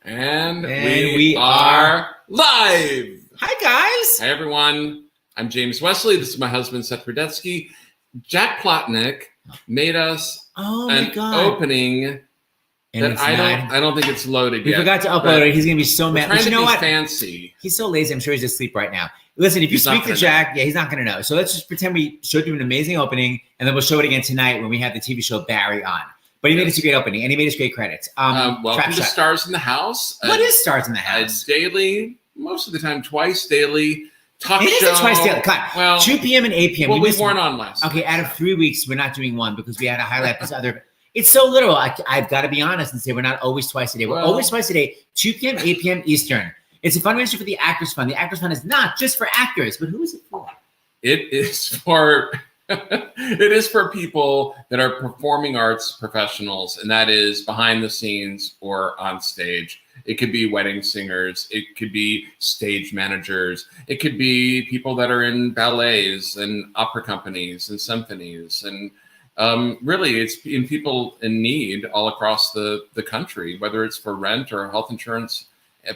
And we are live. Hi, guys. Hi, everyone. I'm James Wesley. This is my husband, Seth Rudetsky. Jack Plotnick made us an opening that I don't think it's loaded yet. We forgot to upload it. He's going to be so mad. But you know what? Fancy. He's so lazy. I'm sure he's asleep right now. Listen, if you speak to Jack, he's not going to know. So let's just pretend we showed you an amazing opening, and then we'll show it again tonight when we have the TV show Barry on. But he made us a great opening, and he made us great credits. Welcome to Stars in the House. What is Stars in the House? Daily, most of the time, twice daily. Talk show. It is twice daily. Well, 2 p.m. and 8 p.m. Well, we weren't on last week. Okay, out of 3 weeks, we're not doing one because we had to highlight this other. It's so literal. I've got to be honest and say we're not always twice a day. We're always twice a day, 2 p.m., 8 p.m. Eastern. It's a fundraiser for the Actors Fund. The Actors Fund is not just for actors, but who is it for? It is for it is for people that are performing arts professionals, and that is behind the scenes or on stage. It could be wedding singers. It could be stage managers. It could be people that are in ballets and opera companies and symphonies. And really, it's in people in need all across the country, whether it's for rent or health insurance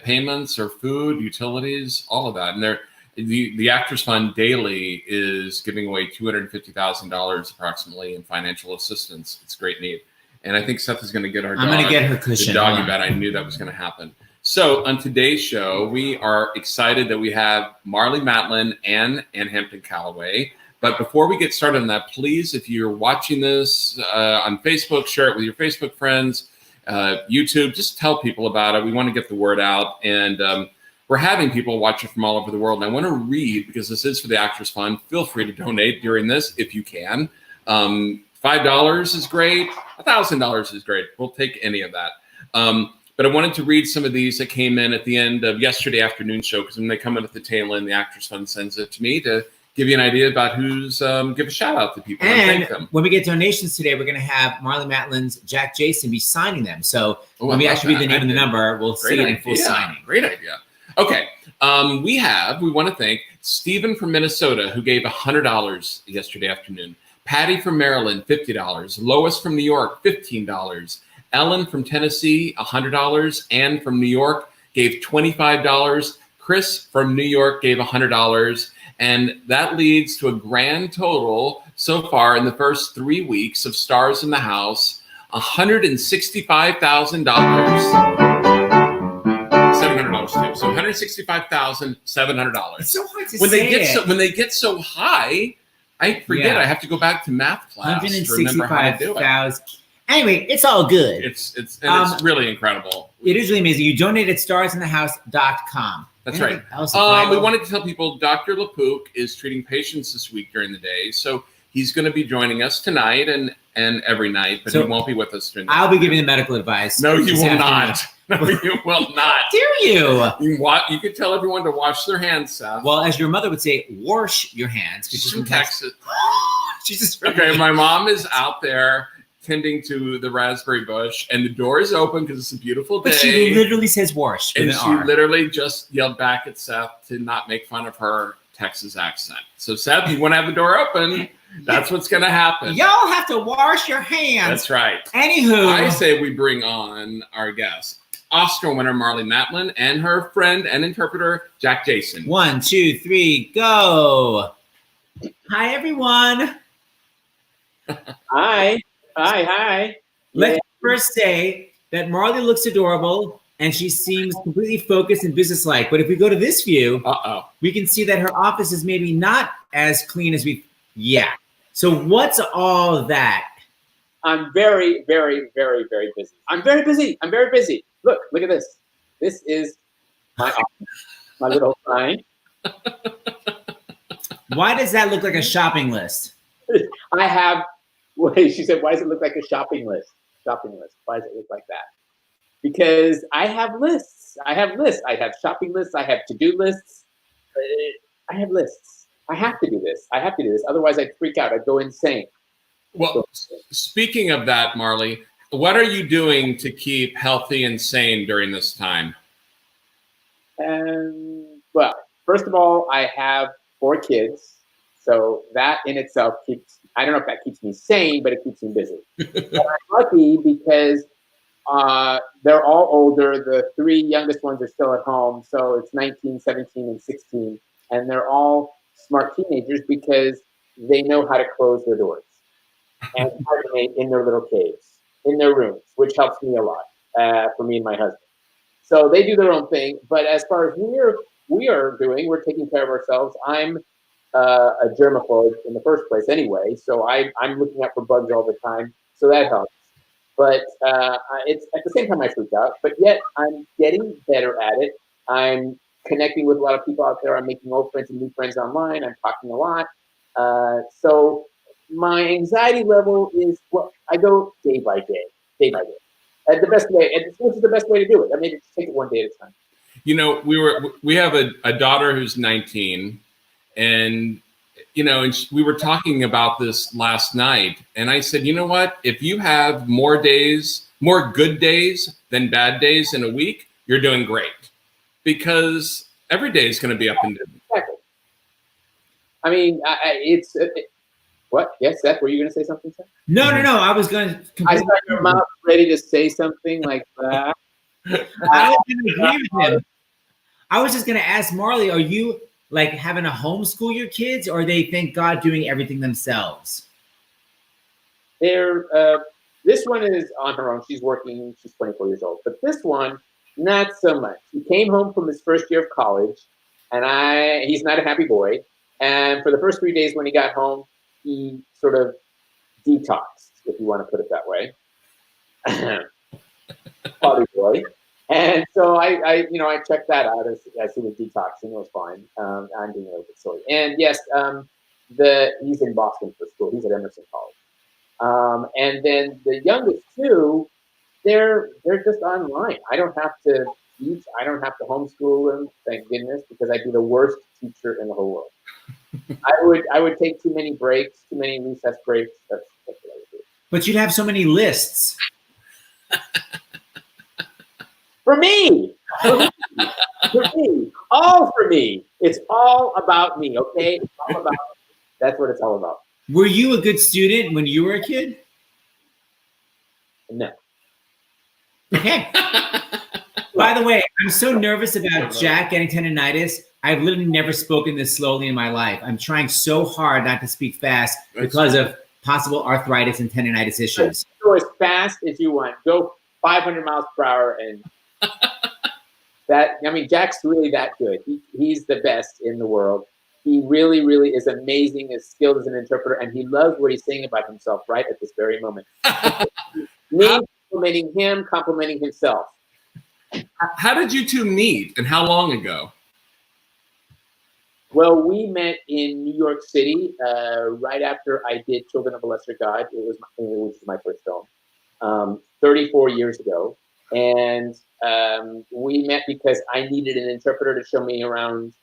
payments or food, utilities, all of that. And the Actors Fund daily is giving away $250,000 approximately in financial assistance. It's great need. And I think Seth is going to get her dog. I'm going to get her cushion. The doggy bed. I knew that was going to happen. So on today's show, we are excited that we have Marlee Matlin and Hampton Callaway. But before we get started on that, please, if you're watching this on Facebook, share it with your Facebook friends. YouTube, just tell people about it. We want to get the word out. And we're having people watch it from all over the world. And I want to read, because this is for the Actors Fund, feel free to donate during this if you can. $5 is great. $1,000 is great. We'll take any of that. But I wanted to read some of these that came in at the end of yesterday afternoon show, because when they come in at the tail end, the Actors Fund sends it to me to give you an idea about who's, give a shout out to people and thank them. When we get donations today, we're going to have Marlee Matlin's Jack Jason be signing them. So when we actually read the name and the number, we'll see it in full signing. Great idea. Okay. We want to thank Stephen from Minnesota, who gave $100 yesterday afternoon. Patty from Maryland, $50. Lois from New York, $15. Ellen from Tennessee, $100. Ann from New York gave $25. Chris from New York gave $100. And that leads to a grand total so far in the first 3 weeks of Stars in the House, $165,000. $700 too. So $165,700. It's so hard to when say when they get so high, I forget. Yeah. I have to go back to math class to remember how to do it. Anyway, it's all good. It's really incredible. It is really amazing. You donate at starsinthehouse.com. That's right. We wanted to tell people Dr. LaPook is treating patients this week during the day. So he's going to be joining us tonight and every night, but he won't be with us during the day. I'll be giving the medical advice. No, you will not. No, you will not. Dare you? You could tell everyone to wash their hands, Seth. Well, as your mother would say, wash your hands. She's from Texas. Jesus. Okay, my mom is out there tending to the raspberry bush, and the door is open because it's a beautiful day. But she literally says wash. And she literally just yelled back at Seth to not make fun of her Texas accent. So Seth, you want to have the door open? That's what's going to happen. Y'all have to wash your hands. That's right. Anywho. I say we bring on our guest, Oscar winner Marlee Matlin, and her friend and interpreter, Jack Jason. 1, 2, 3, go. Hi, everyone. Hi. Hi. Let's first say that Marlee looks adorable and she seems completely focused and businesslike. But if we go to this view, we can see that her office is maybe not as clean as So what's all that? I'm very, very, very, very busy. I'm very busy. Look at this. This is my office, my little sign. Why does that look like a shopping list? She said, why does it look like a shopping list? Why does it look like that? Because I have lists. I have shopping lists. I have to-do lists. I have lists. I have to do this. Otherwise, I'd freak out. I'd go insane. Well, speaking of that, Marlee, what are you doing to keep healthy and sane during this time? Well, first of all, I have 4 kids. So that in itself I don't know if that keeps me sane, but it keeps me busy. But I'm lucky because They're all older. The 3 youngest ones are still at home. So it's 19, 17, and 16. And they're all smart teenagers because they know how to close their doors and hibernate in their little caves, in their rooms, which helps me a lot for me and my husband. So they do their own thing. But as far as we are doing, we're taking care of ourselves. I'm a germaphobe in the first place anyway. So I'm looking out for bugs all the time. So that helps. But it's at the same time I freak out, but yet I'm getting better at it. I'm connecting with a lot of people out there. I'm making old friends and new friends online. I'm talking a lot. So my anxiety level is, well, I go day by day. The best way, and this is the best way to do it. I mean, just take it one day at a time. You know, we have a daughter who's 19, and and we were talking about this last night, and I said, you know what? If you have more good days than bad days in a week, you're doing great, because every day is going to be up and down. Exactly. I mean, what? Yes, Seth, were you going to say something, Seth? No. I was going to. I saw your mouth ready to say something like that. I was going to agree with him. I was just going to ask Marlee, are you like having to homeschool your kids, or they thank God doing everything themselves? This one is on her own. She's working. She's 24 years old. But this one, not so much. He came home from his first year of college, and he's not a happy boy. And for the first 3 days when he got home, he sort of detoxed, if you want to put it that way. Party boy. And so I checked that out as he was detoxing. It was fine. I'm being a little bit silly. And yes, he's in Boston for school. He's at Emerson College. And then the youngest 2, they're just online. I don't have to teach. I don't have to homeschool them, thank goodness, because I'd be the worst teacher in the whole world. I would take too many breaks, too many recess breaks. That's what I would do. But you'd have so many lists. For me, all for me. It's all about me, okay? It's all about me. That's what it's all about. Were you a good student when you were a kid? No. Okay. By the way, I'm so nervous about Jack getting tendinitis. I've literally never spoken this slowly in my life. I'm trying so hard not to speak fast because of possible arthritis and tendinitis issues. Go as fast as you want. Go 500 miles per hour and Jack's really that good. He's the best in the world. He really, really is amazing, as skilled as an interpreter, and he loves what he's saying about himself right at this very moment. Me complimenting him, complimenting himself. How did you two meet, and how long ago? Well, we met in New York City right after I did Children of a Lesser God, which was my first film, 34 years ago. And we met because I needed an interpreter to show me around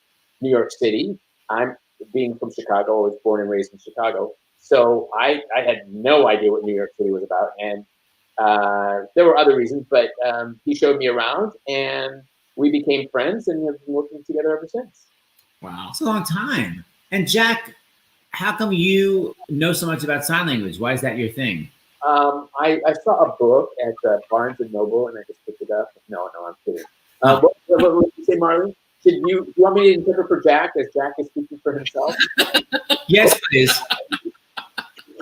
New York City. I'm being from Chicago. I was born and raised in Chicago. So I had no idea what New York City was about. And there were other reasons, but he showed me around and we became friends and have been working together ever since. Wow. It's a long time. And Jack, how come you know so much about sign language? Why is that your thing? I saw a book at Barnes & Noble and I just picked it up. No, I'm kidding. What did you say, Marlee? Do you want me to interpret for Jack as Jack is speaking for himself? Yes, please.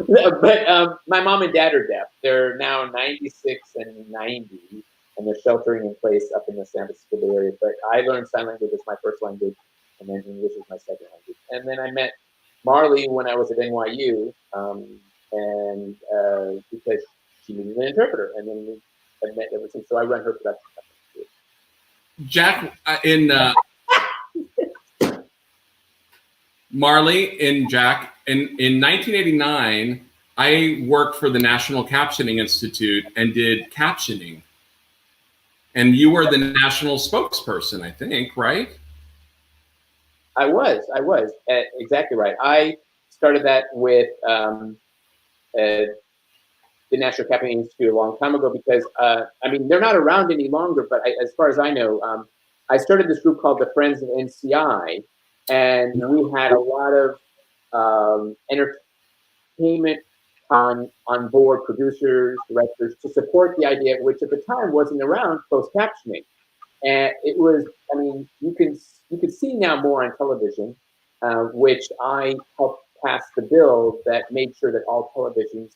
But my mom and dad are deaf. They're now 96 and 90, and they're sheltering in place up in the San Francisco Bay Area. But I learned sign language as my first language, and then English is my second language. And then I met Marlee when I was at NYU, and because she needed an interpreter, and then I've met ever since. So I run her production company. Jack, Marlee and Jack, in 1989, I worked for the National Captioning Institute and did captioning. And you were the national spokesperson, I think, right? I was exactly right. I started that with the National Captioning Institute a long time ago because, they're not around any longer, but as far as I know, I started this group called the Friends of NCI, and we had a lot of entertainment on board producers, directors to support the idea, which at the time wasn't around, closed captioning. And it was, I mean, you can see now more on television, which I helped pass the bill that made sure that all televisions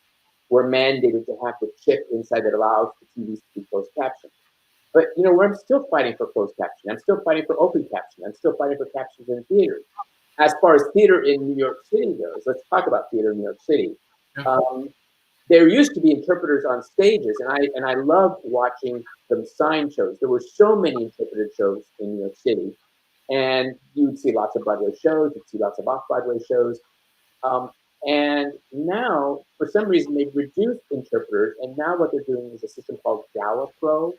were mandated to have the chip inside that allows the TVs to be closed captioned. But you know, I'm still fighting for closed captioning. I'm still fighting for open captioning. I'm still fighting for captions in theaters. As far as theater in New York City goes, let's talk about theater in New York City. There used to be interpreters on stages, and I loved watching them sign shows. There were so many interpreted shows in New York City, and you'd see lots of Broadway shows, you'd see lots of off-Broadway shows. And now, for some reason, they've reduced interpreters, and now what they're doing is a system called Gala Pro,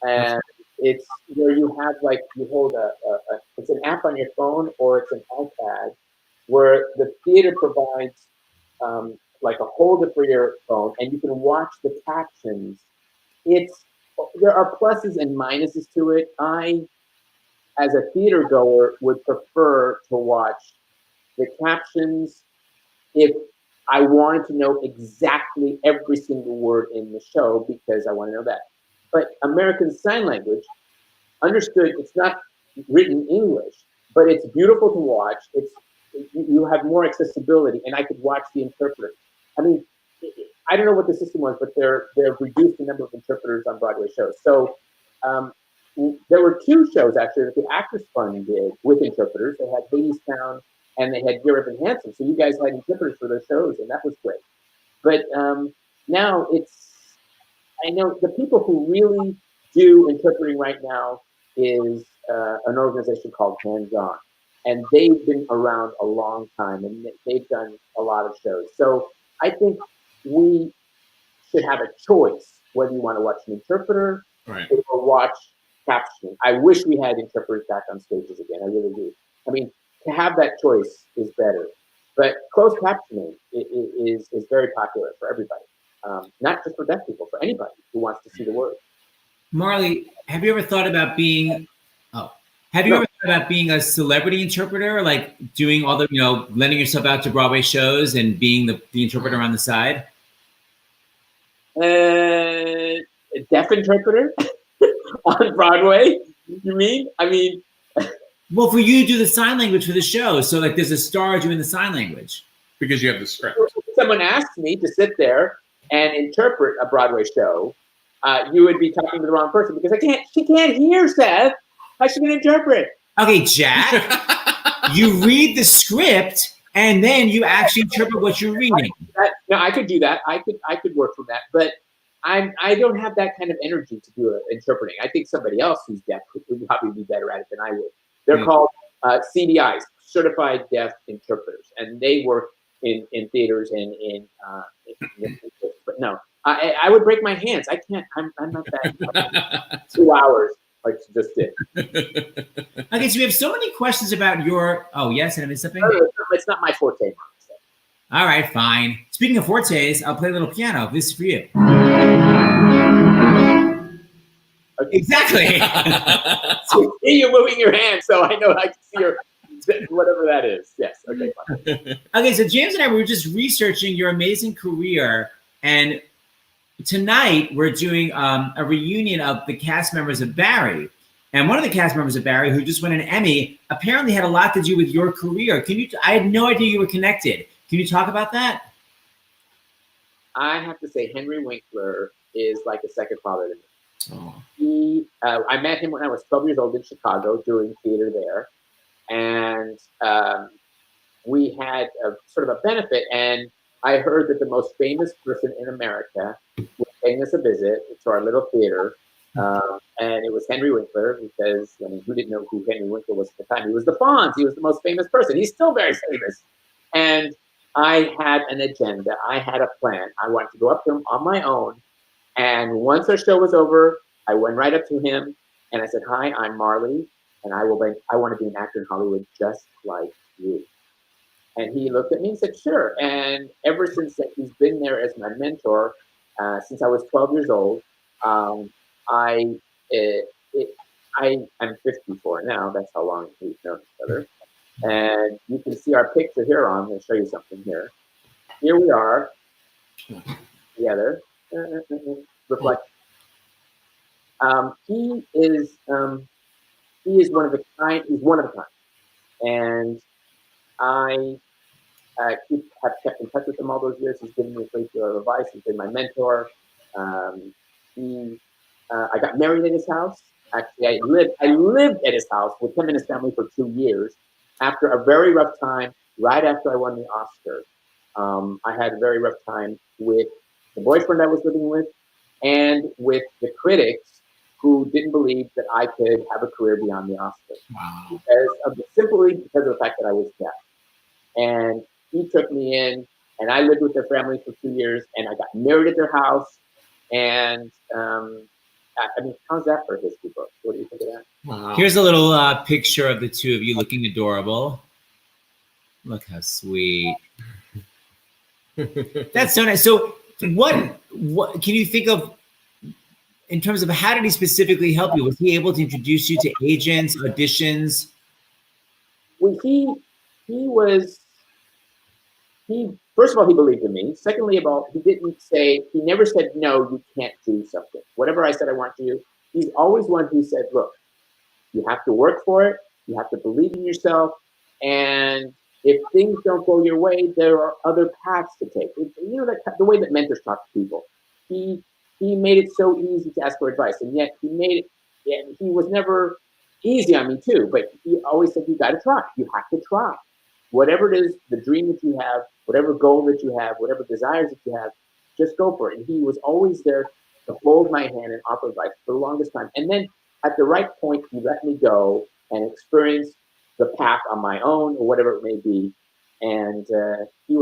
and it's where you have like you hold it's an app on your phone or it's an iPad, where the theater provides like a holder for your phone, and you can watch the captions. There are pluses and minuses to it. I, as a theater goer, would prefer to watch the captions if I wanted to know exactly every single word in the show, because I want to know that. But American Sign Language, understood, it's not written English, but it's beautiful to watch. You have more accessibility, and I could watch the interpreter. I mean, I don't know what the system was, but they've reduced the number of interpreters on Broadway shows. So there were 2 shows actually that the Actors Fund did with interpreters. They had Hadestown and they had Dear Evan Hansen. So you guys had interpreters for those shows, and that was great. But now I know the people who really do interpreting right now is an organization called Hands On. And they've been around a long time, and they've done a lot of shows. So I think we should have a choice whether you want to watch an interpreter or watch captioning. I wish we had interpreters back on stages again. I really do. I mean, to have that choice is better. But closed captioning is very popular for everybody, not just for deaf people, for anybody who wants to see the words. Marlee, have you ever thought about being a celebrity interpreter, like doing all the, lending yourself out to Broadway shows and being the interpreter on the side? A deaf interpreter on Broadway, you mean? I mean... Well, for you to do the sign language for the show, so like there's a star doing the sign language. Because you have the script. If someone asked me to sit there and interpret a Broadway show, you would be talking to the wrong person, because she can't hear, Seth. How's she going to interpret? Okay, Jack, you read the script and then you actually interpret what you're reading. No, I could do that. I could work from that, but I don't have that kind of energy to do interpreting. I think somebody else who's deaf would probably be better at it than I would. They're called CDIs, Certified Deaf Interpreters, and they work in theaters and but no, I would break my hands. I can't. I'm not that. 2 hours. Like she just did. Okay, so we have so many questions about your. Oh yes, and I missed something. It's not my forte. All right, fine. Speaking of fortes, I'll play a little piano. This is for you. Okay. Exactly. You're moving your hand, so I know I can see your whatever that is. Yes. Okay. Fine. Okay, so James and I were just researching your amazing career, and tonight we're doing a reunion of the cast members of Barry. And one of the cast members of Barry, who just won an Emmy, apparently had a lot to do with your career. I had no idea you were connected. Can you talk about that? I have to say, Henry Winkler is like a second father to me. Oh. I met him when I was 12 years old in Chicago doing theater there. And we had a sort of a benefit, and I heard that the most famous person in America was paying us a visit to our little theater, and it was Henry Winkler, because, I mean, who didn't know who Henry Winkler was at the time? He was the Fonz. He was the most famous person. He's still very famous. And I had an agenda. I had a plan. I wanted to go up to him on my own, and once our show was over, I went right up to him, and I said, "Hi, I'm Marlee, and I want to be an actor in Hollywood just like you." And he looked at me and said, "Sure." And ever since then, he's been there as my mentor since I was 12 years old. I'm 54 now. That's how long we've known each other. And you can see our picture here on. I'm going to show you something here. Here we are. together. Reflect. He is one of a kind. He's one of a kind, and I have kept in touch with him all those years. He's given me a great deal of advice. He's been my mentor. I got married at his house. Actually, I lived at his house with him and his family for 2 years. After a very rough time, right after I won the Oscar, I had a very rough time with the boyfriend I was living with, and with the critics who didn't believe that I could have a career beyond the Oscar. Wow. Simply because of the fact that I was deaf. And he took me in, and I lived with their family for 2 years, and I got married at their house. And I mean, how's that for a history book? What do you think of that? Wow. Here's a little picture of the two of you looking adorable. Look how sweet. That's so nice. So what can you think of in terms of how did he specifically help you? Was he able to introduce you to agents, auditions? Well, first of all, he believed in me. Secondly, he never said, no, you can't do something. Whatever I said I want to do, he's always one who said, look, you have to work for it. You have to believe in yourself. And if things don't go your way, there are other paths to take. You know, the way that mentors talk to people. He made it so easy to ask for advice. And yet he was never easy on me too, but he always said, you got to try. You have to try. Whatever it is, the dream that you have, whatever goal that you have, whatever desires that you have, just go for it. And he was always there to hold my hand and offer advice for the longest time. And then at the right point, he let me go and experience the path on my own or whatever it may be. And he's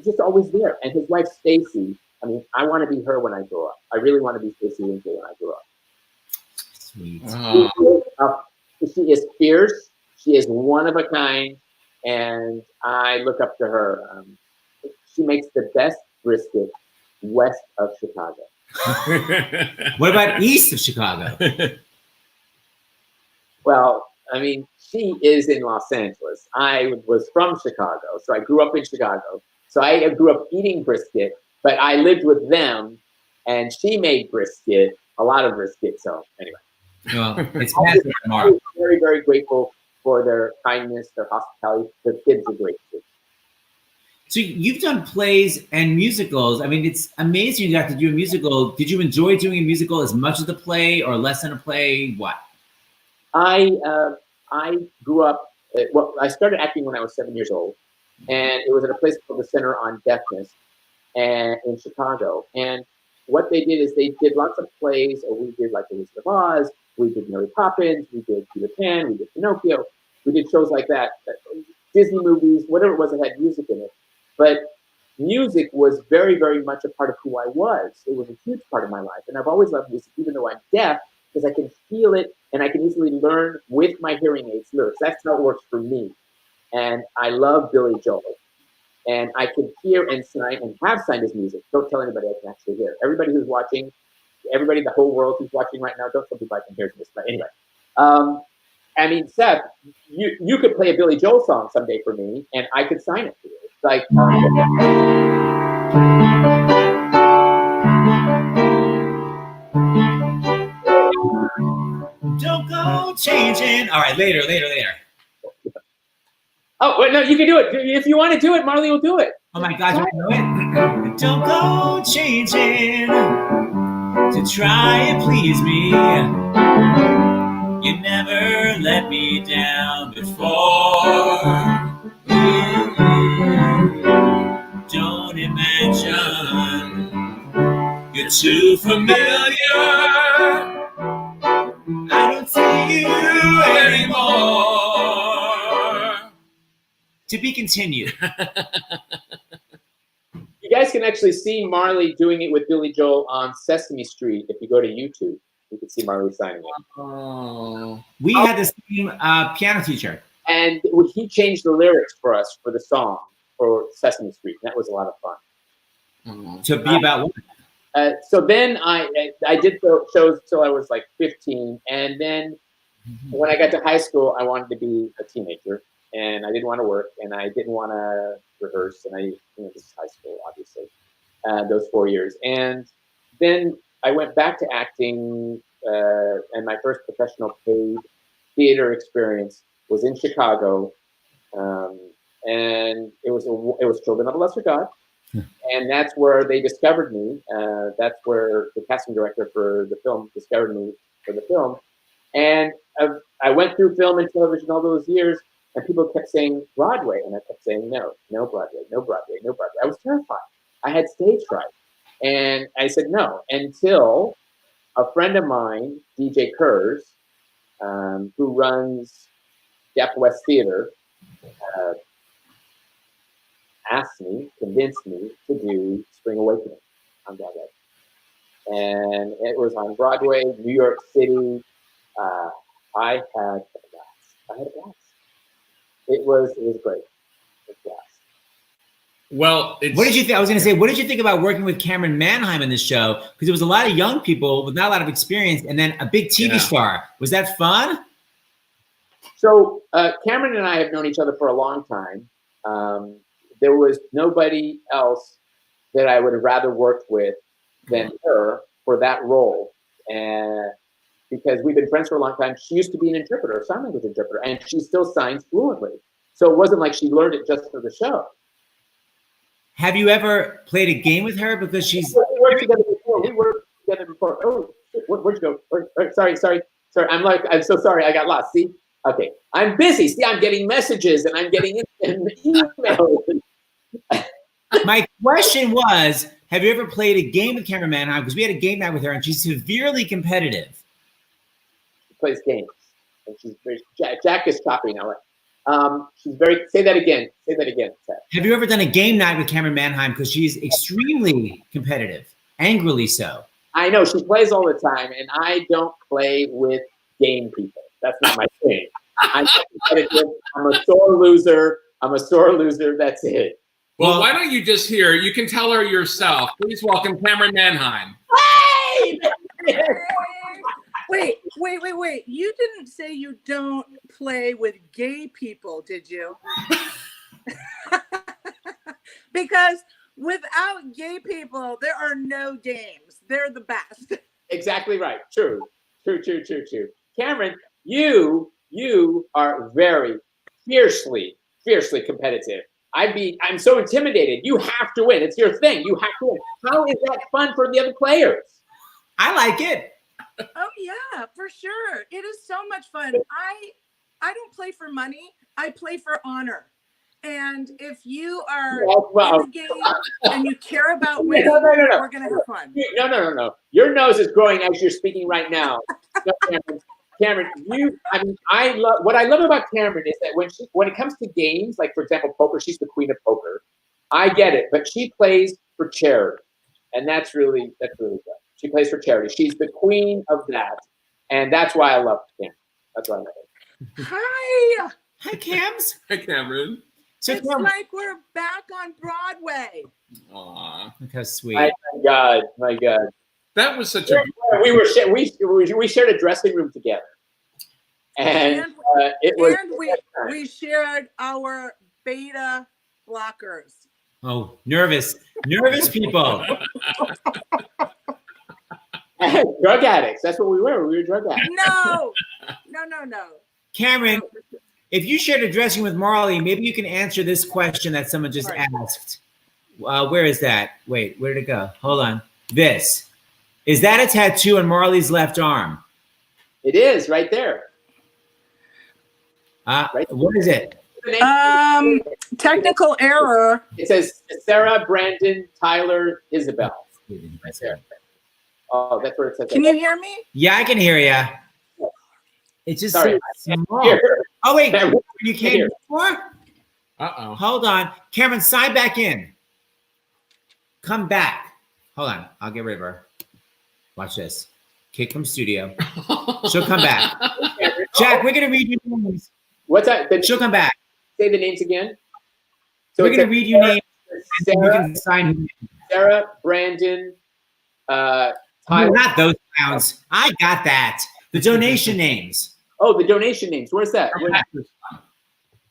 just always there. And his wife, Stacy, I mean, I want to be her when I grow up. I really want to be Stacy Winkler when I grow up. Sweet. She is fierce. She is one of a kind. And I look up to her. She makes the best brisket west of Chicago. What about east of Chicago? Well, I mean, she is in Los Angeles. I was from Chicago, so I grew up in Chicago. So I grew up eating brisket, but I lived with them, and she made brisket, a lot of brisket. So anyway. Well, it's massive tomorrow. Very, very grateful for their kindness, their hospitality. Their kids are great too. So you've done plays and musicals. I mean, it's amazing you got to do a musical. Did you enjoy doing a musical as much as the play or less than a play? What? I grew up, I started acting when I was 7 years old, and it was at a place called the Center on Deafness in Chicago. And what they did is they did lots of plays, or we did like The Wizard of Oz, we did Mary Poppins, we did Peter Pan, we did Pinocchio, we did shows like that, Disney movies, whatever it was that had music in it. But music was very, very much a part of who I was. It was a huge part of my life. And I've always loved music, even though I'm deaf, because I can feel it and I can easily learn with my hearing aids lyrics. That's how it works for me. And I love Billy Joel. And I can hear and sign and have signed his music. Don't tell anybody I can actually hear. Everybody who's watching, everybody, the whole world who's watching right now, don't tell people I can hear this. But anyway, I mean, Seth, you could play a Billy Joel song someday for me, and I could sign it for you. It's like, don't go changing. All right, later. Oh, wait, no, you can do it. If you want to do it, Marlee will do it. Oh my God, you know it. Don't go changing to try and please me. You never let me down before. Don't imagine you're too familiar. I don't see you anymore. To be continued. You guys can actually see Marlee doing it with Billy Joel on Sesame Street. If you go to YouTube, you can see Marlee signing it. Oh. We had the same piano teacher. And he changed the lyrics for us for the song for Sesame Street. That was a lot of fun. To be about what? So then I did the shows till I was like 15. And then when I got to high school, I wanted to be a teenager. And I didn't want to work, and I didn't want to rehearse, and this is high school, obviously. those 4 years. And then I went back to acting, and my first professional paid theater experience was in Chicago. And it was Children of a Lesser God. And that's where they discovered me. That's where the casting director for the film discovered me for the film. And I went through film and television all those years, and people kept saying Broadway, and I kept saying no Broadway, no Broadway, no Broadway. I was terrified. I had stage fright, and I said no until a friend of mine, DJ Kurz, who runs Deaf West Theater, convinced me to do Spring Awakening on Broadway. And it was on Broadway, New York City. I had a blast. It was great. It was a blast. Well, what did you think? I was going to say, what did you think about working with Camryn Manheim in this show? Because there was a lot of young people with not a lot of experience, and then a big TV star. Was that fun? So Camryn and I have known each other for a long time. There was nobody else that I would have rather worked with than her for that role. And because we've been friends for a long time, she used to be an interpreter, a sign language interpreter, and she still signs fluently. So it wasn't like she learned it just for the show. Have you ever played a game with her? Because she's... We worked together before. Oh, where'd you go? Sorry. I'm so sorry. I got lost. See? Okay. I'm busy. See, I'm getting messages and I'm getting emails. My question was, have you ever played a game with Camryn Manheim? Because we had a game night with her, and she's severely competitive. She plays games, and she's very. Jack is chopping now. She's very. Say that again. Seth. Have you ever done a game night with Camryn Manheim? Because she's extremely competitive, angrily so. I know she plays all the time, and I don't play with game people. That's not my thing. I'm competitive. I'm a sore loser. That's it. Well, why don't you just hear? You can tell her yourself. Please welcome Camryn Manheim. Hey! Wait. You didn't say you don't play with gay people, did you? Because without gay people, there are no games. They're the best. Exactly right. True. Camryn, you are very fiercely competitive. I'm so intimidated. You have to win. It's your thing. You have to win. How is that fun for the other players? I like it. Oh yeah, for sure. It is so much fun. I don't play for money. I play for honor. And if you are in the game and you care about winning, we're gonna have fun. No. Your nose is growing as you're speaking right now. No, Camryn, what I love about Camryn is that when it comes to games, like for example poker, she's the queen of poker. I get it, but she plays for charity, and that's really good. She plays for charity. She's the queen of that, and that's why I love Camryn. That's why I love her. Hi, Cams. Hi, Camryn. So it's like we're back on Broadway. Aw, look how sweet. My God. That was such a. We shared a dressing room together, and we shared our beta blockers. Oh, nervous people. Drug addicts. That's what we were. We were drug addicts. No. Camryn, if you shared a dressing with Marlee, maybe you can answer this question that someone just asked. Where is that? Wait, where did it go? Hold on. This. Is that a tattoo on Marlee's left arm? It is right there. What is it? Technical error. It says Sarah, Brandon, Tyler, Isabel. Oh, that's where it says. Can you hear me? Yeah, I can hear you. It's just Sorry, small. Oh, wait. You came before? Uh-oh. Hold on. Camryn, sign back in. Come back. Hold on. I'll get rid of her. Watch this. Kick from studio. She'll come back. Jack, we're going to read your names. What's that? She'll come back. Say the names again. So we're going to read your names. And you can sign. Sarah, Brandon, Tyler. No, not those clowns. I got that. The donation names. Oh, the donation names. Where's that?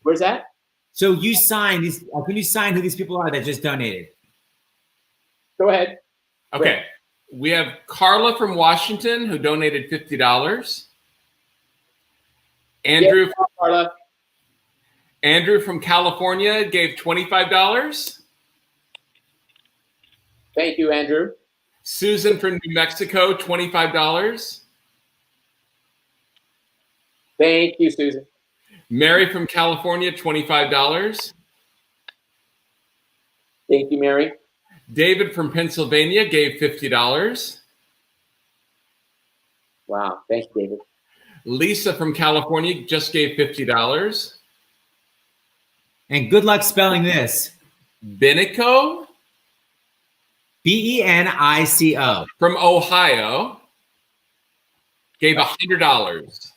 Where's that? So you sign these. Can you sign who these people are that just donated? Go ahead. Okay. We have Carla from Washington who donated $50. Andrew, Carla. Andrew from California gave $25. Thank you, Andrew. Susan from New Mexico, $25. Thank you, Susan. Mary from California, $25. Thank you, Mary. David from Pennsylvania gave $50. Wow. Thank you, David. Lisa from California just gave $50. And good luck spelling this. Benico Benico. from Ohio gave $100.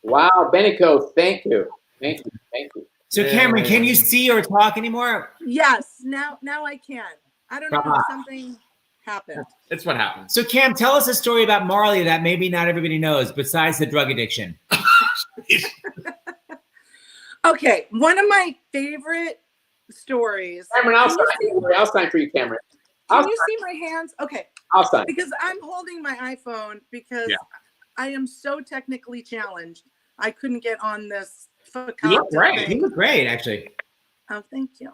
Wow, Benico, thank you. Thank you. Thank you. So Camryn, can you see or talk anymore? Yes, now I can. I don't know if something happened. It's what happened. So Cam, tell us a story about Marlee that maybe not everybody knows besides the drug addiction. Okay, one of my favorite stories. Camryn, I'll sign for you, Camryn. Can you see my hands? Okay. I'll sign. Because I'm holding my iPhone because I am so technically challenged. I couldn't get on this. You look great. You look great, actually. Oh, thank you.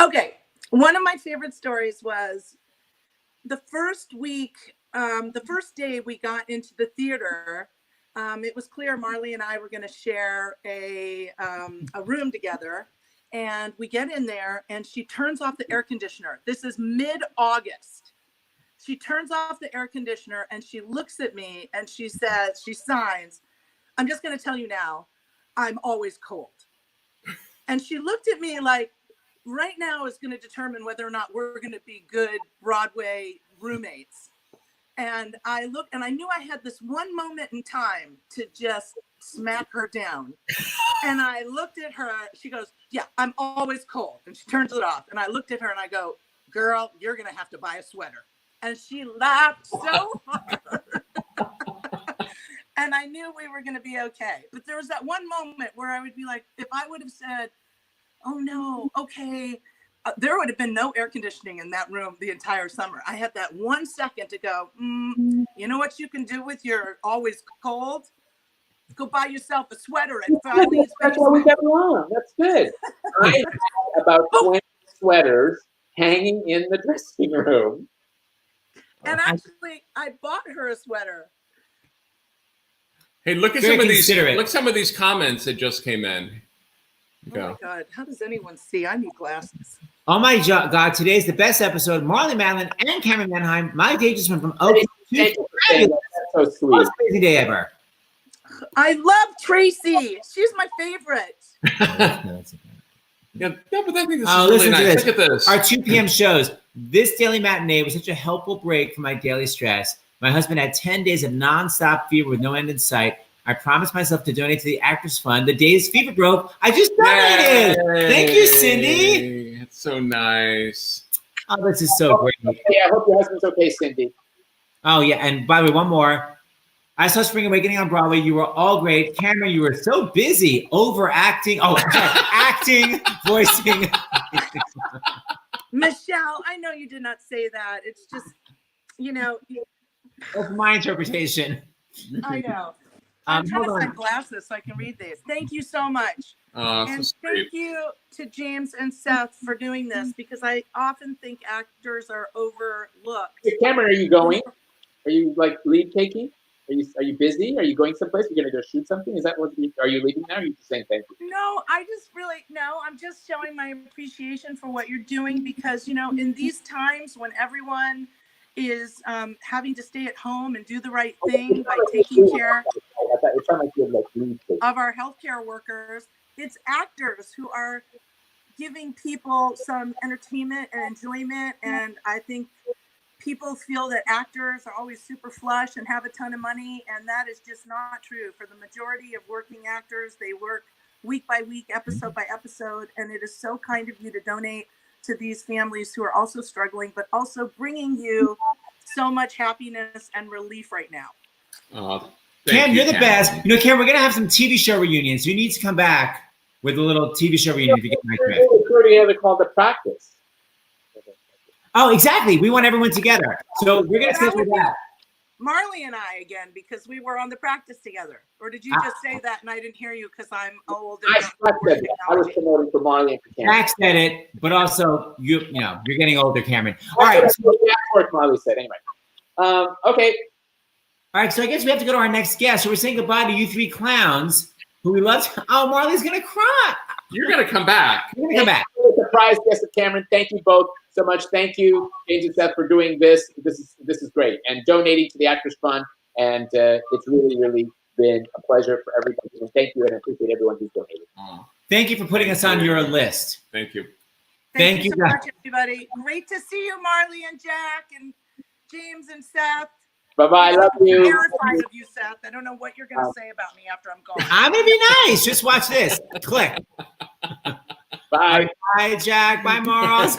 Okay. One of my favorite stories was the first week, the first day we got into the theater. It was clear Marlee and I were going to share a room together, and we get in there and she turns off the air conditioner. This is mid-August. She turns off the air conditioner and she looks at me and she says, she signs, "I'm just going to tell you now, I'm always cold." And she looked at me like, right now is going to determine whether or not we're going to be good Broadway roommates. And I looked and I knew I had this one moment in time to just smack her down. And I looked at her, she goes, "Yeah, I'm always cold." And she turns it off. And I looked at her and I go, "Girl, you're going to have to buy a sweater." And she laughed so hard. And I knew we were going to be okay. But there was that one moment where I would be like, if I would have said, "Oh no, okay," there would have been no air conditioning in that room the entire summer. I had that 1 second to go, you know what you can do with your always cold? Go buy yourself a sweater at Fridays. That's what we got along. That's good. I had about 20 sweaters hanging in the dressing room. And actually, I bought her a sweater. Hey, look at some of these comments that just came in. Oh my God, how does anyone see? I need glasses. Oh my God, today's the best episode. Marlee Matlin and Camryn Manheim. My day just went from okay to That's so sweet. most crazy day ever. I love Tracy. She's my favorite. Yeah, no, but I think this is Oh, really listen to nice. this. Look at this. Our 2 p.m. shows. This daily matinee was such a helpful break from my daily stress. My husband had 10 days of nonstop fever with no end in sight. I promised myself to donate to the Actors Fund. The days fever broke, I just donated. Thank you, Cindy. It's so nice. Oh, this is so great. Hey, I hope your husband's okay, Cindy. Oh, yeah. And by the way, one more. I saw Spring Awakening on Broadway. You were all great. Camryn, you were so busy overacting. Oh, acting, voicing. Michelle, I know you did not say that. It's just, you know. That's my interpretation. I know. I'm trying to find glasses so I can read these. Thank you so much. And thank you to James and Seth for doing this, because I often think actors are overlooked. Hey, Camryn, are you going? Are you like leave taking? Are you busy? Are you going someplace? You're going to go shoot something? Is that what? Are you leaving now? Or are you just saying thank you? No, I'm just showing my appreciation for what you're doing, because, you know, in these times when everyone is having to stay at home and do the right thing by taking care of our healthcare workers, it's actors who are giving people some entertainment and enjoyment. And I think people feel that actors are always super flush and have a ton of money, and that is just not true. For the majority of working actors, they work week by week, episode by episode, and it is so kind of you to donate to these families who are also struggling, but also bringing you so much happiness and relief right now. Cam, you're the best. You know, Cam, we're going to have some TV show reunions. You need to come back with a little TV show reunion if you get my trip. It's already called The Practice. Oh, exactly. We want everyone together. So we're going to schedule that. Marlee and I again, because we were on the practice together. Or did you just say that and I didn't hear you because I'm old? And I was promoting for Marlee and for Camryn. Max said it, but also you're getting older, Camryn. All right. So, what Marlee said anyway. Okay. All right. So I guess we have to go to our next guest. So we're saying goodbye to you three clowns who we love. Oh, Marlee's going to cry. You're going to come back. You're going to come back. Surprise guest of Camryn. Thank you both so much. Thank you, James and Seth, for doing this. This is great. And donating to the Actors Fund. And it's really, really been a pleasure for everybody. And thank you, and I appreciate everyone who's donated. Thank you for putting us on your list. Thank you. Thank you so much, everybody. Great to see you, Marlee and Jack and James and Seth. Bye-bye. Love you. I'm terrified of you, Seth. I don't know what you're going to say about me after I'm gone. I'm going to be nice. Just watch this. Click. Bye. Bye, Jack. Bye, Marles.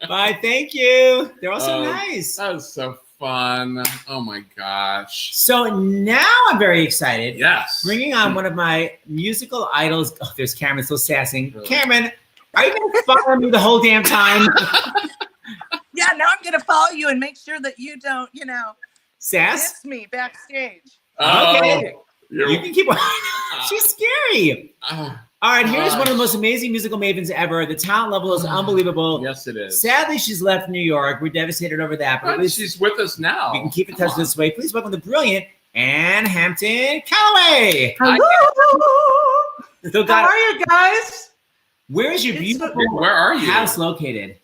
Bye. Thank you. They're all so nice. That was so fun. Oh, my gosh. So now I'm very excited. Yes. Bringing on one of my musical idols. Oh, there's Camryn still sassing. Really? Camryn, are you going to follow me the whole damn time? Yeah, now I'm going to follow you and make sure that you don't, Sass? diss me backstage. Okay. You can keep on. She's scary. All right, here's one of the most amazing musical mavens ever. The talent level is unbelievable. Yes, it is. Sadly, she's left New York. We're devastated over that. But at least she's with us now. We can keep in touch this way. Please welcome the brilliant Anne Hampton Callaway. Hello. How are you guys? Where is your beautiful Where are you? house located?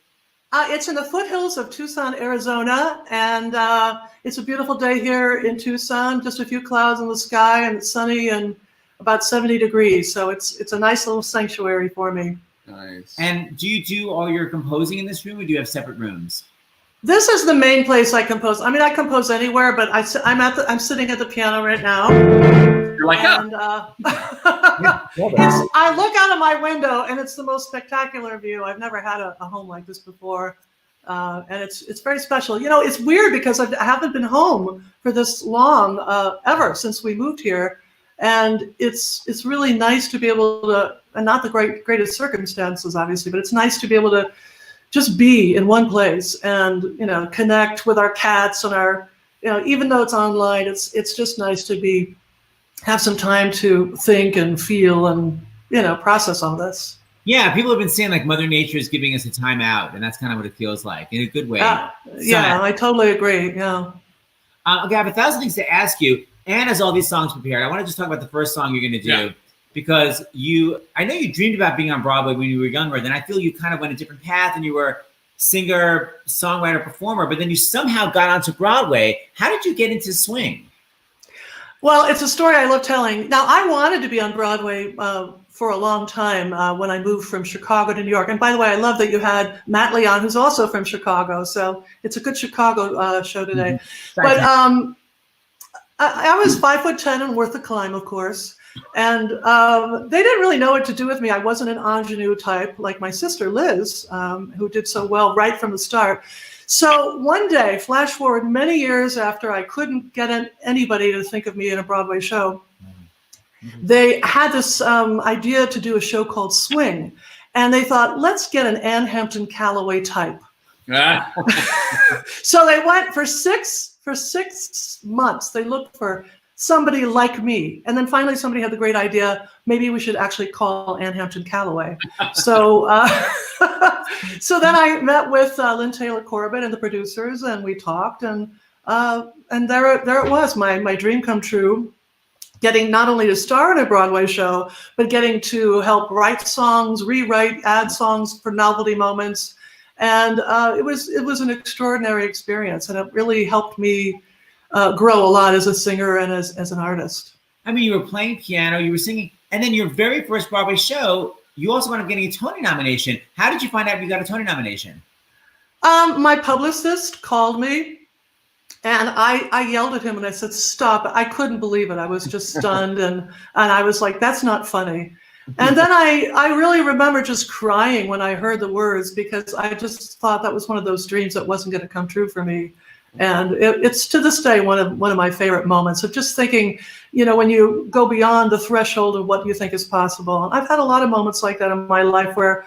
It's in the foothills of Tucson, Arizona, and it's a beautiful day here in Tucson. Just a few clouds in the sky, and it's sunny and about 70 degrees. So it's a nice little sanctuary for me. Nice. And do you do all your composing in this room, or do you have separate rooms? This is the main place I compose. I mean, I compose anywhere, but I'm sitting at the piano right now. You're like, and, I look out of my window, and it's the most spectacular view. I've never had a home like this before, and it's very special. It's weird because I haven't been home for this long ever since we moved here, and it's really nice to be able to, and not the greatest circumstances, obviously, but it's nice to be able to just be in one place and connect with our cats and our even though it's online, it's just nice to have some time to think and feel and process all this. Yeah, people have been saying like Mother Nature is giving us a time out, and that's kind of what it feels like in a good way. Yeah, I totally agree. Yeah. Okay, I have 1,000 things to ask you. Anne has all these songs prepared. I want to just talk about the first song you're going to do. Yeah. Because I know you dreamed about being on Broadway when you were younger. Then I feel you kind of went a different path, and you were singer, songwriter, performer. But then you somehow got onto Broadway. How did you get into swing? Well, it's a story I love telling. Now, I wanted to be on Broadway for a long time when I moved from Chicago to New York. And by the way, I love that you had Matlin on, who's also from Chicago. So it's a good Chicago show today. Mm-hmm. But I was 5'10" and worth the climb, of course. And they didn't really know what to do with me. I wasn't an ingenue type like my sister Liz, who did so well right from the start. So one day, flash forward many years after I couldn't get anybody to think of me in a Broadway show, they had this idea to do a show called Swing. And they thought, let's get an Anne Hampton Callaway type. So they went for six months. They looked for somebody like me. And then finally somebody had the great idea, maybe we should actually call Anne Hampton Callaway. So so then I met with Lynn Taylor Corbett and the producers, and we talked, and there it was, my dream come true, getting not only to star in a Broadway show, but getting to help write songs, rewrite, add songs for novelty moments. And it was an extraordinary experience, and it really helped me grow a lot as a singer and as an artist. I mean, you were playing piano, you were singing, and then your very first Broadway show, you also wound up getting a Tony nomination. How did you find out you got a Tony nomination? My publicist called me, and I yelled at him and I said, stop. I couldn't believe it. I was just stunned, and I was like, that's not funny. And then I really remember just crying when I heard the words, because I just thought that was one of those dreams that wasn't going to come true for me. And it's to this day one of my favorite moments of just thinking, when you go beyond the threshold of what you think is possible. And I've had a lot of moments like that in my life where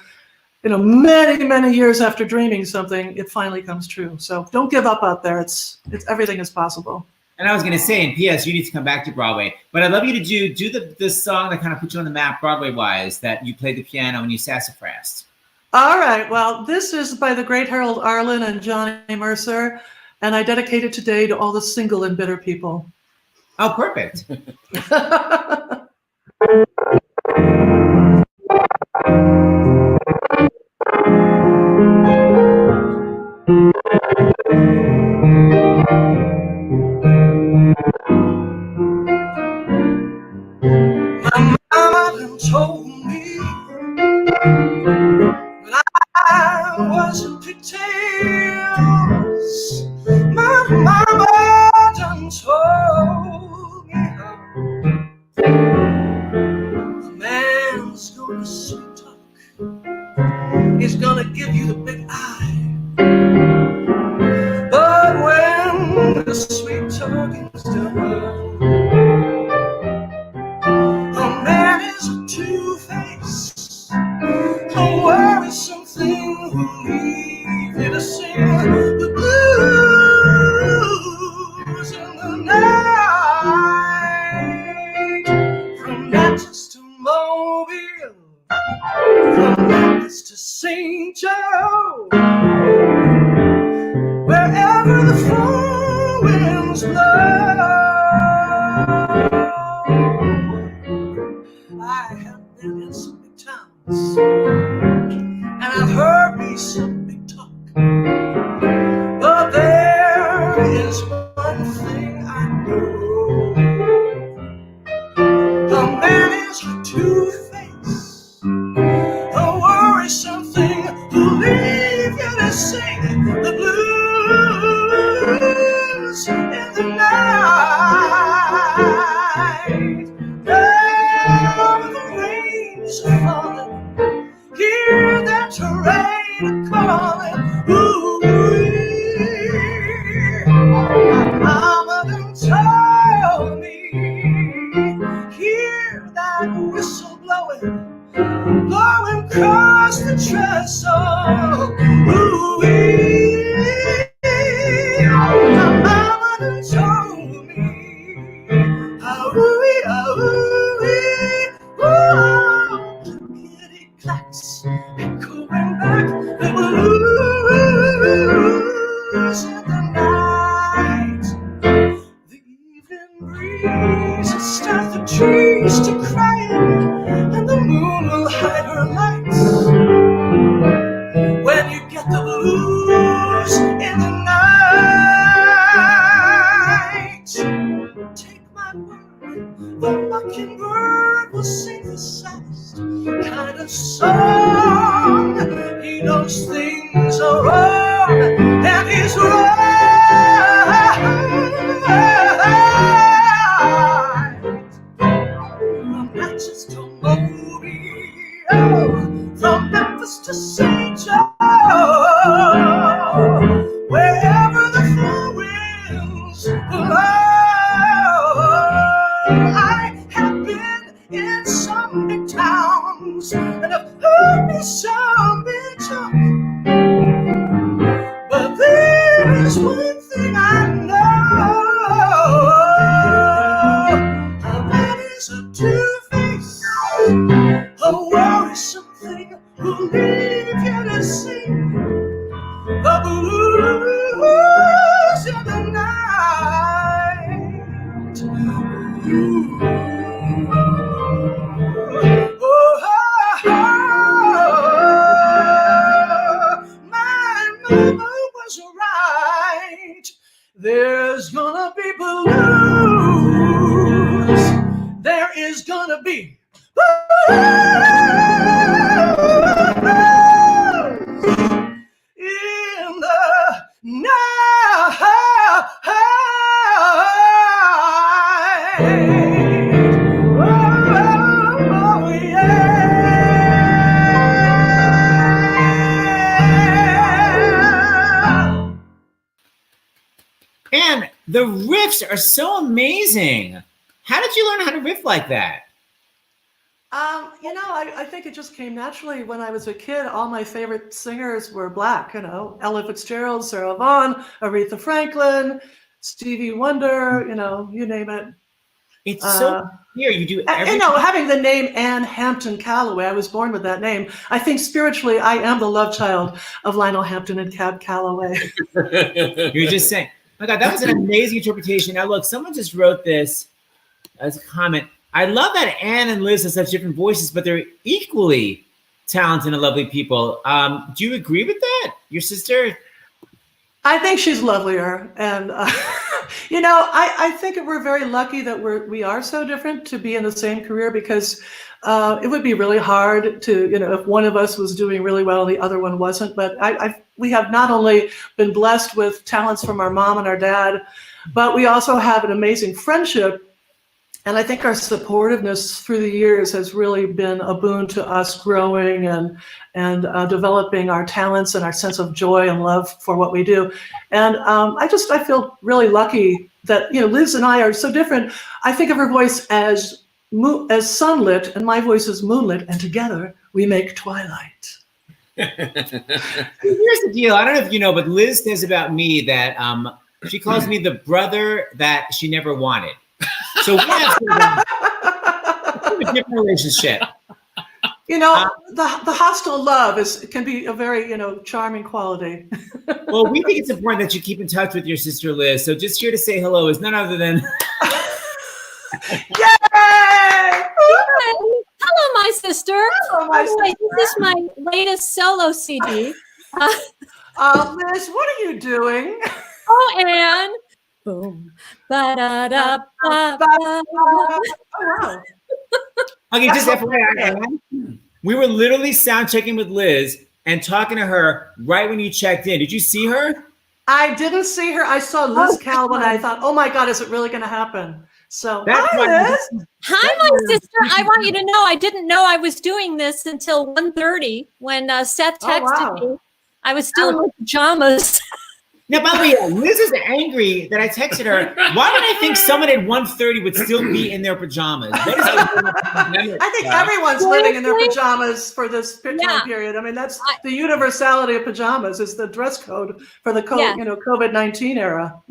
many, many years after dreaming something, it finally comes true. So don't give up out there. It's everything is possible. And I was going to say, in P.S., you need to come back to Broadway. But I'd love you to do the song that kind of put you on the map Broadway-wise, that you played the piano and you sassafrased. All right. Well, this is by the great Harold Arlen and Johnny Mercer, and I dedicate it today to all the single and bitter people. Oh, perfect. My mama told me when I was in pigtails. My mama done told me how a man's gonna sweet talk. He's gonna give you the big eye. But when the sweet talking's done, a man is a two-face, a worrisome thing who'll leave you to sing the blues in the night. From Memphis to Mobile, from Memphis to St. Joe, wherever the four winds blow. I have been in some big towns, and I've heard me some big talk. But there is one thing I know: a man is a two-face, a worrisome thing who'll leave you to sing the blues in the night. Now the rains are falling, hear that rain calling. Ooh-wee. Mama done told me, hear that whistle blowing across the trestle. Ooh-wee. Mama done told me, ah-wee, ah-wee, oh, kitty clacks, echoing back the blues in the night. The evening breeze will start the trees to crying, and the moon will hide her lights. When you get the blues in the night, take my word, the mockingbird will sing the saddest kind of song. He knows things are wrong, and he's right. From Natchez to Mobile, from Memphis to St. Joe, wherever the four winds blow. I have been in some big towns, and I've heard me some big talk. But there's one thing I know: a man is a two-face, a worrisome thing who'll leave you to sing the blues in the night. Ooh. Oh, my mama was right. There's gonna be blues. There is gonna be in the night. Oh, yeah. And the riffs are so amazing. How did you learn how to riff like that? I think it just came naturally when I was a kid. All my favorite singers were Black, Ella Fitzgerald, Sarah Vaughan, Aretha Franklin, Stevie Wonder, you name it. It's so clear. You do everything. Having the name Anne Hampton Callaway, I was born with that name. I think spiritually, I am the love child of Lionel Hampton and Cab Calloway. You're just saying, my God, that was an amazing interpretation. Now, look, someone just wrote this as a comment. I love that Anne and Liz have such different voices, but they're equally talented and lovely people. Do you agree with that? Your sister? I think she's lovelier. And, I think we're very lucky that we are so different to be in the same career, because it would be really hard to, if one of us was doing really well and the other one wasn't. But we have not only been blessed with talents from our mom and our dad, but we also have an amazing friendship. And I think our supportiveness through the years has really been a boon to us growing and developing our talents and our sense of joy and love for what we do. And I feel really lucky that, Liz and I are so different. I think of her voice as sunlit, and my voice is moonlit, and together we make twilight. Here's the deal. I don't know if you know, but Liz says about me that she calls me the brother that she never wanted. So we have a different relationship. The hostile love can be a very, charming quality. Well, we think it's important that you keep in touch with your sister Liz. So just here to say hello is none other than. Yay! Hello, my sister. Hello, my sister. This is my latest solo CD. Liz, what are you doing? Oh, Anne. Boom. Ba-da-da-ba-ba. Okay, just FYI, we were literally sound checking with Liz and talking to her right when you checked in. Did you see her? I didn't see her. I saw Liz Calvin, and I thought, oh my God, is it really going to happen? So, hi, my sister. I want you to know I didn't know I was doing this until 1:30 when Seth texted me. I was still in my pajamas. Now, by the way, Liz is angry that I texted her. Why did I think someone at 1:30 would still be in their pajamas? I think everyone's living in their pajamas for this time period. I mean, that's the universality of pajamas is the dress code for the COVID-19 era.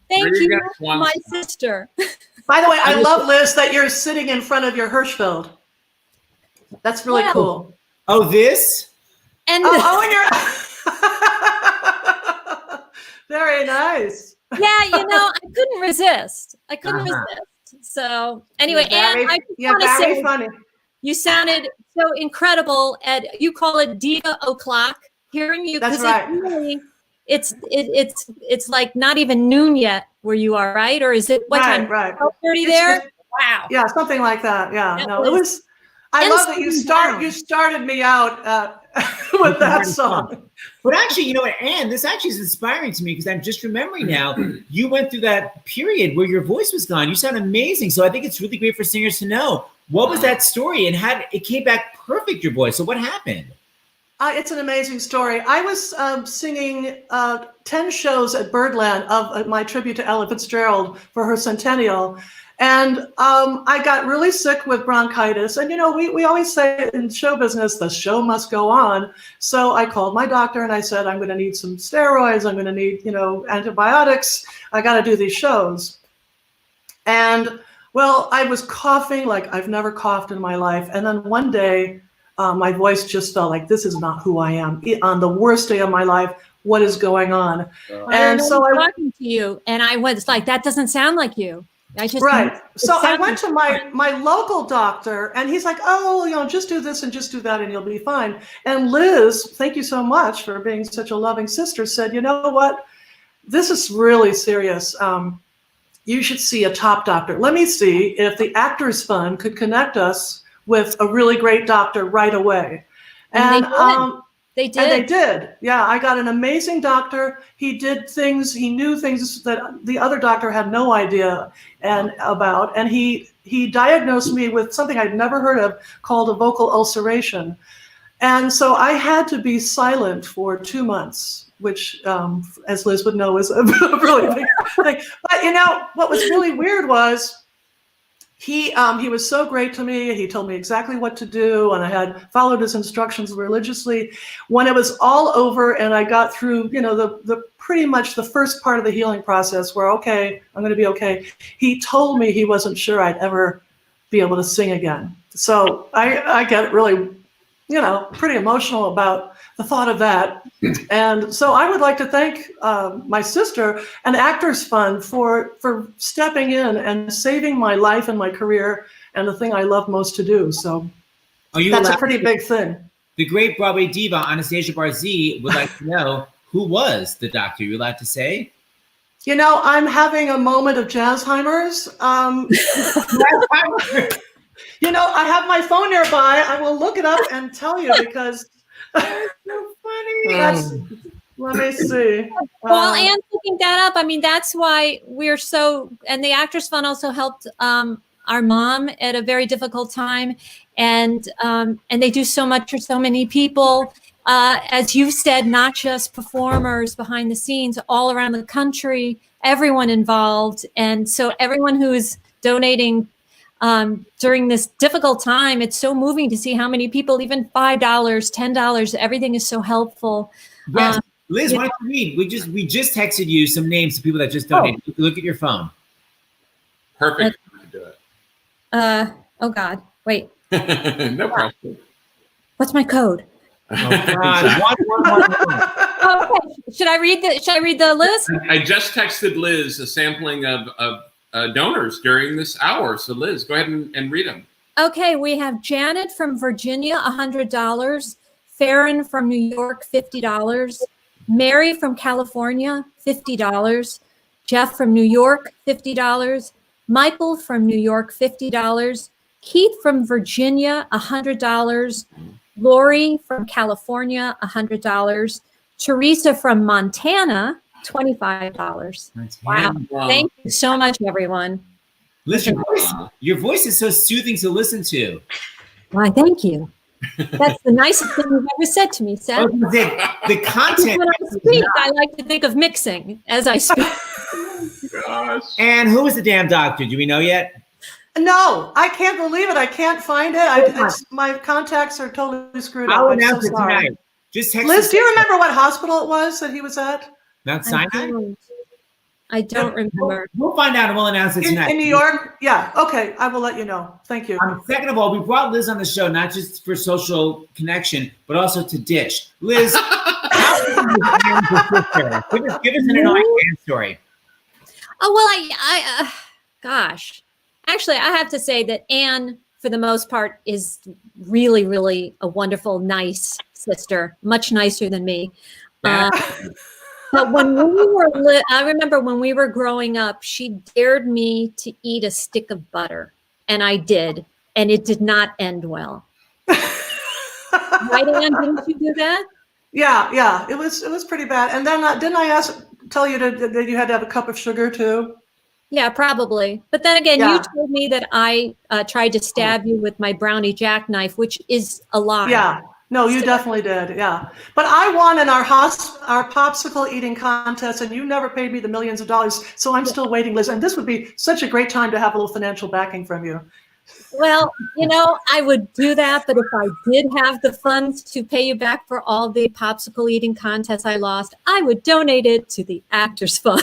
Thank you, my sister. By the way, I love, Liz, that you're sitting in front of your Hirschfeld. That's really cool. Oh, this? And and you're. Very nice. Yeah, I couldn't resist. So anyway, Anne, I just want to say, funny. You sounded so incredible at, you call it Diva O'Clock, hearing you. That's right. It's like not even noon yet where you are, right? Or is it what time? Right. 12:30 there? Wow. Yeah, something like that. Yeah. No, it was. I love that you started me out with that song. But actually, you know what, Anne, this actually is inspiring to me because I'm just remembering now, you went through that period where your voice was gone. You sound amazing. So I think it's really great for singers to know. What was that story and how it came back perfect, your voice? So what happened? It's an amazing story. I was singing 10 shows at Birdland of my tribute to Ella Fitzgerald for her centennial. And I got really sick with bronchitis. And, we always say in show business, the show must go on. So I called my doctor and I said, I'm going to need some steroids. I'm going to need, antibiotics. I got to do these shows. And, well, I was coughing like I've never coughed in my life. And then one day, my voice just felt like this is not who I am. On the worst day of my life, what is going on? And so I was talking to you and I was like, that doesn't sound like you. So I went to my local doctor and he's like, just do this and just do that and you'll be fine. And Liz, thank you so much for being such a loving sister, said, you know what? This is really serious. You should see a top doctor. Let me see if the Actors Fund could connect us with a really great doctor right away. And they did. And they did. Yeah, I got an amazing doctor. He did things, he knew things that the other doctor had no idea about. And he diagnosed me with something I'd never heard of called a vocal ulceration. And so I had to be silent for 2 months, which, as Liz would know, is a really big thing. But what was really weird was he was so great to me. He told me exactly what to do, and I had followed his instructions religiously. When it was all over and I got through, the pretty much the first part of the healing process where, okay, I'm going to be okay. He told me he wasn't sure I'd ever be able to sing again. So I get really, pretty emotional about the thought of that. And so I would like to thank my sister and Actors Fund for stepping in and saving my life and my career and the thing I love most to do. So that's a pretty big thing. The great Broadway diva, Anastasia Barzee, would like to know, who was the doctor? You're allowed to say? I'm having a moment of Jazzheimer's. I have my phone nearby. I will look it up and tell you because that's so funny. Let me see. Well, Anne's looking that up. I mean, that's why we're and the Actors Fund also helped our mom at a very difficult time. And they do so much for so many people. As you said, not just performers behind the scenes, all around the country, everyone involved. And so everyone who is donating during this difficult time, it's so moving to see how many people, even $5, $10, everything is so helpful. Yes. Liz, why don't you read? We just texted you some names of people that just donated. Look at your phone. Perfect. Do it. Oh God, wait. No problem. What's my code? Oh God. Okay. Should I read the list? I just texted Liz a sampling of donors during this hour. So Liz, go ahead and read them. Okay, we have Janet from Virginia, $100. Farron from New York, $50. Mary from California, $50. Jeff from New York, $50. Michael from New York, $50. Keith from Virginia, $100. Lori from California, $100. Teresa from Montana, $25. Wow. Thank you so much, everyone. Listen, your voice is so soothing to listen to. Why, thank you. That's the nicest thing you've ever said to me, Seth. The content. When I speak, I like to think of mixing as I speak. Gosh. And who was the damn doctor? Do we know yet? No, I can't believe it. I can't find it. My contacts are totally screwed up. I'll announce it tonight. Just text Liz, do you remember what hospital it was that he was at? Mount Sinai? I don't remember. We'll find out and we'll announce it tonight. In New York? Yeah. Okay. I will let you know. Thank you. Second of all, we brought Liz on the show, not just for social connection, but also to ditch. Liz, how is your sister? Give us an annoying Anne story. Oh, well, gosh. Actually, I have to say that Anne, for the most part, is really, really a wonderful, nice sister, much nicer than me. But when we were, I remember when we were growing up, she dared me to eat a stick of butter, and I did, and it did not end well. Right, Anne? Didn't you do that? Yeah, it was pretty bad. And then didn't I tell you that you had to have a cup of sugar too? Yeah, probably. But then again, you told me that I tried to stab you with my brownie jackknife, which is a lie. Yeah. No, you definitely did. Yeah. But I won in our popsicle eating contest, and you never paid me the millions of dollars. So I'm still waiting, Liz. And this would be such a great time to have a little financial backing from you. Well, I would do that. But if I did have the funds to pay you back for all the popsicle eating contests I lost, I would donate it to the Actors Fund.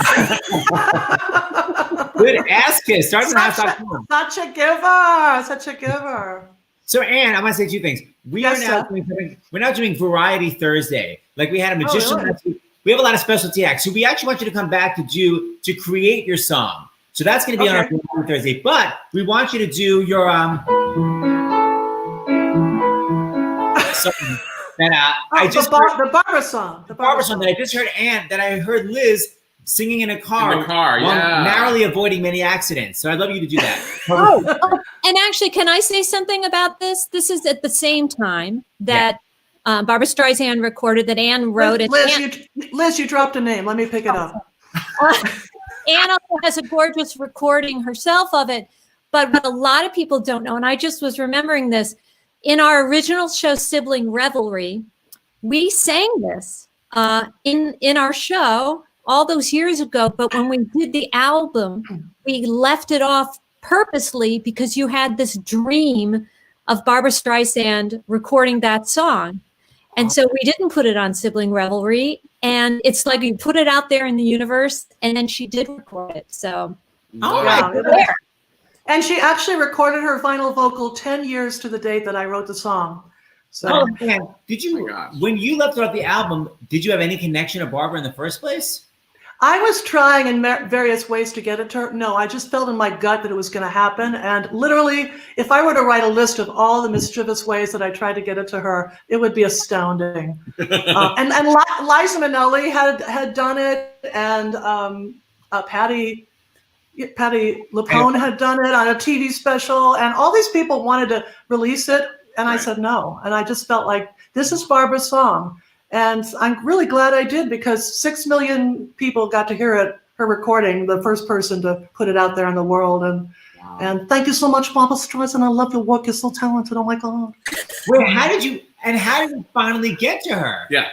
Good ass kiss. Such a giver. So, Anne, I want to say two things. We're now doing Variety Thursday. Like we had a magician. Really? We have a lot of specialty acts. So we actually want you to come back to create your song. So that's going to be on our Variety Thursday. But we want you to do your song that the Barbara song. The Barbara song that I just heard Anne, that I heard Liz singing in a car. Narrowly avoiding many accidents. So I'd love you to do that. And actually, can I say something about this? This is at the same time that Barbara Streisand recorded, that Anne wrote. Liz, you dropped a name. Let me pick it up. Anne also has a gorgeous recording herself of it. But what a lot of people don't know, and I just was remembering this, in our original show, Sibling Revelry, we sang this in our show all those years ago. But when we did the album, we left it off purposely because you had this dream of Barbra Streisand recording that song. And so we didn't put it on Sibling Revelry. And it's like you put it out there in the universe, and then she did record it. So, and she actually recorded her final vocal 10 years to the date that I wrote the song. So, man. Did you, when you left off the album, did you have any connection to Barbra in the first place? I was trying in various ways to get it to her. No, I just felt in my gut that it was going to happen. And literally, if I were to write a list of all the mischievous ways that I tried to get it to her, it would be astounding. And Liza Minnelli had done it, and Patti LuPone had done it on a TV special, and all these people wanted to release it, and I said no. And I just felt like, this is Barbra's song. And I'm really glad I did, because 6 million people got to hear it, her recording, the first person to put it out there in the world. And thank you so much, Barbra Streisand. I love your work. You're so talented. Oh my God. Wait, how did you finally get to her? Yeah.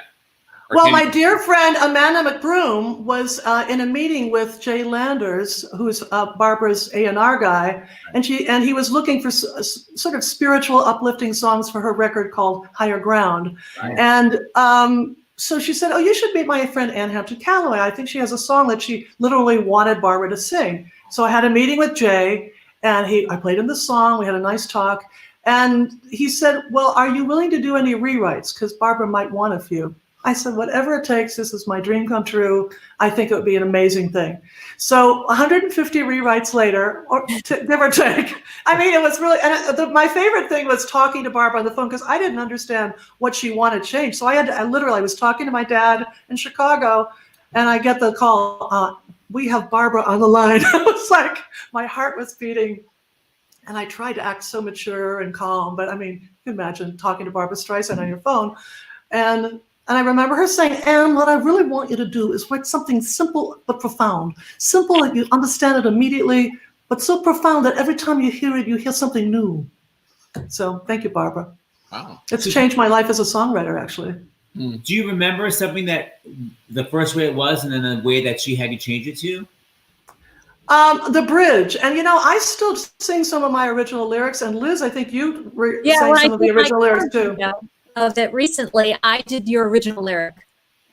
Well, my dear friend Amanda McBroom was in a meeting with Jay Landers, who's Barbra's A&R guy, and he was looking for sort of spiritual, uplifting songs for her record called Higher Ground. Right. And so she said, "Oh, you should meet my friend Hampton Callaway. I think she has a song that she literally wanted Barbra to sing." So I had a meeting with Jay, and I played him the song. We had a nice talk, and he said, "Well, are you willing to do any rewrites? Because Barbra might want a few." I said, whatever it takes, this is my dream come true. I think it would be an amazing thing. So 150 rewrites later, or give or take. I mean, it was really, and my favorite thing was talking to Barbra on the phone, because I didn't understand what she wanted changed. So I was talking to my dad in Chicago, and I get the call, we have Barbra on the line. It was like, my heart was beating. And I tried to act so mature and calm, but I mean, you can imagine talking to Barbra Streisand on your phone. And I remember her saying, "Anne, what I really want you to do is write something simple but profound. Simple that you understand it immediately, but so profound that every time you hear it, you hear something new." So thank you, Barbra. Wow. It's changed my life as a songwriter, actually. Do you remember something that the first way it was, and then the way that she had you change it to? The bridge. And, I still sing some of my original lyrics. And Liz, I think you sang some of the original lyrics too. Yeah. Of that recently, I did your original lyric,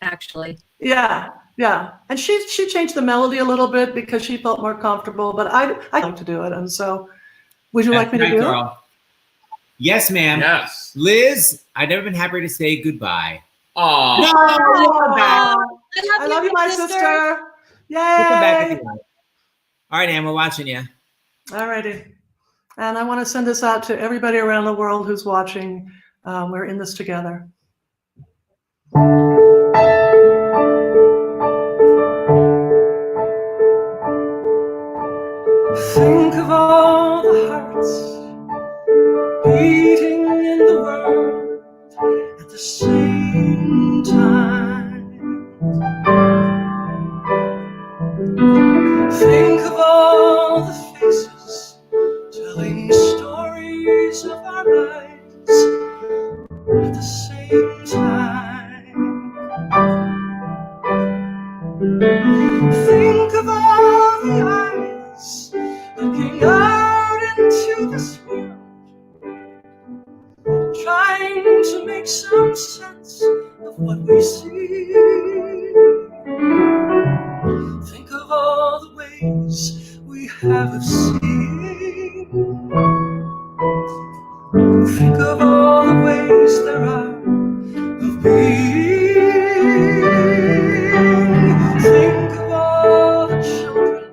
actually. Yeah. And she changed the melody a little bit because she felt more comfortable, but I like to do it. And so, would you like me to do it? Yes, ma'am. Yes. Liz, I've never been happier to say goodbye. Aww. No, I love you, my sister. Yay. We'll come back if you like. All right, Anne, we're watching you. All righty. And I want to send this out to everybody around the world who's watching. We're in this together. Think of all the hearts beating in the world at the same time. Think of all the faces telling stories of our lives at the same time. Think of all the eyes looking out into this world, trying to make some sense of what we see. Think of all the ways we have of seeing. Think of all the ways there are of being. Think of all the children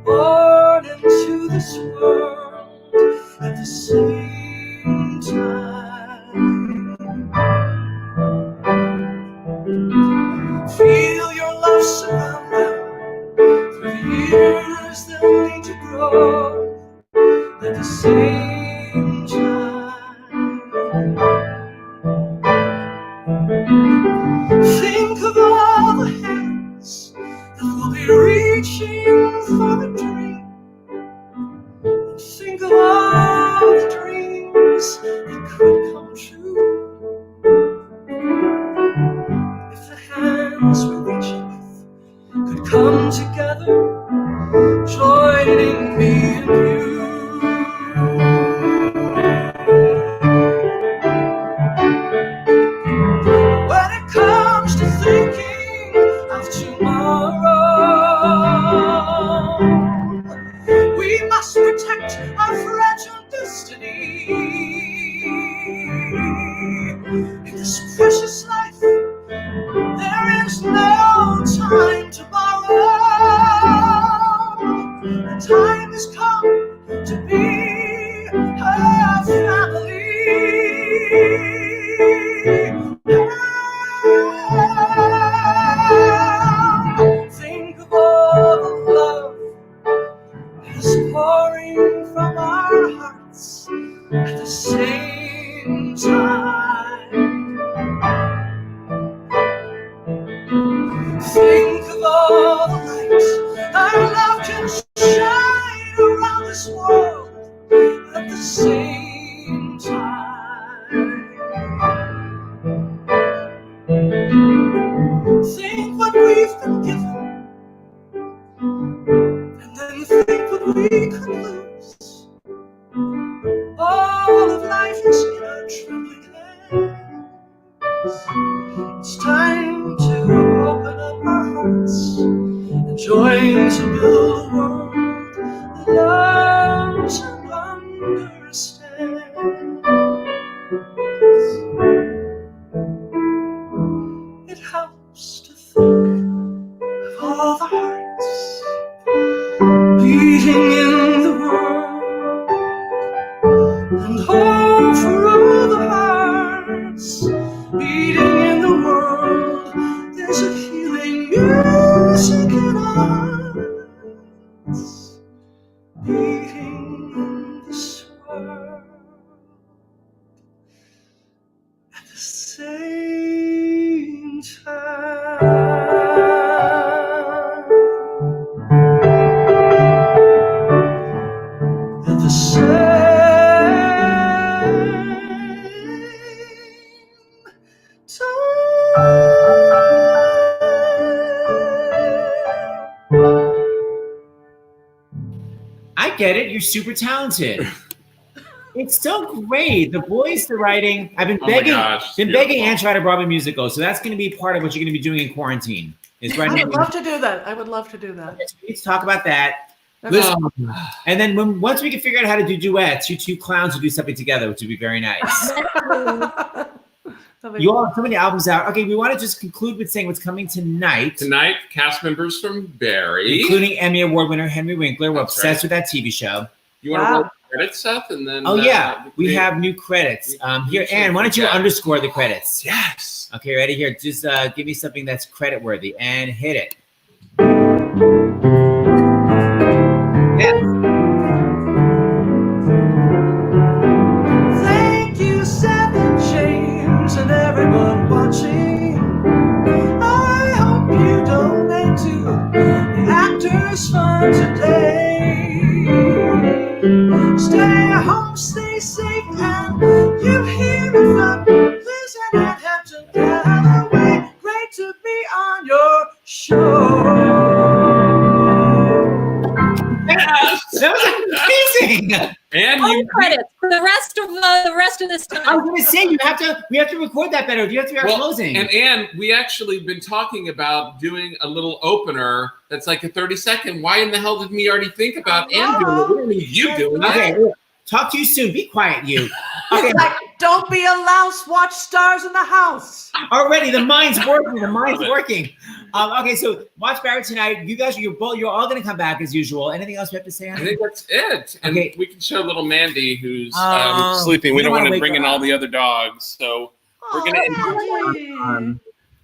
born into this world at the same time. Feel your love surround them through the years they'll need to grow at the same time. Think of all the hands that will be reaching for a dream. And think of all the dreams that could come true. If the hands we're reaching with could come together, join between me and you. When it comes to thinking of tomorrow, we must protect our fragile destiny. In this precious life, there is no time to borrow. The time has come to be a family. Think of all the love that is pouring from our hearts at the same time. Think of all the lights our love can shine around this world at the same time. Think what we've been given, and then think what we could lose. All of life is in our trembling hands. It's time to open up our hearts and join to build a world that loves and understands. It helps to think of all the hearts beating in the world, and hope for all the hearts beating in the world. There's a healing music in our hearts beating in this world at the same time. At the same I get it. You're super talented. It's so great. The voice, the writing. I've been begging, begging Ann to write a Broadway musical. So that's going to be part of what you're going to be doing in quarantine. Is writing. I would love to do that. I would love to do that. Let's talk about that. Listen, and then once we can figure out how to do duets, you two clowns will do something together, which would be very nice. You all have so many albums out. Okay, we want to just conclude with saying what's coming tonight. Tonight, cast members from Barry, including Emmy Award winner Henry Winkler. We're obsessed with that TV show. You want to roll the credits, Seth, and then? Oh yeah, we have new credits. Here, Ann, why don't you underscore the credits? Yes. Okay, ready? Here, just give me something that's credit worthy and hit it. Yeah. Thank you, Seth and James, and everyone watching. I hope you donate to the Actors Fund today. Stay home, stay safe, and you hear me from Liz and Hampton Callaway. Great to be on your show. That was amazing. And you credits for the rest of this time. I was going to say we have to record that better. You have to be our closing. And we actually been talking about doing a little opener that's like a 30-second. Why in the hell did we already think about Ann doing it? We don't need you doing it. Okay, talk to you soon. Be quiet, you. Okay. Like, don't be a louse. Watch Stars in the House. Already, the mind's working. The mind's working. Okay, so watch Barry tonight. You guys, you're all going to come back as usual. Anything else we have to say? I think that's it. And we can show little Mandy who's sleeping. We don't want to bring in all the other dogs, so we're going to.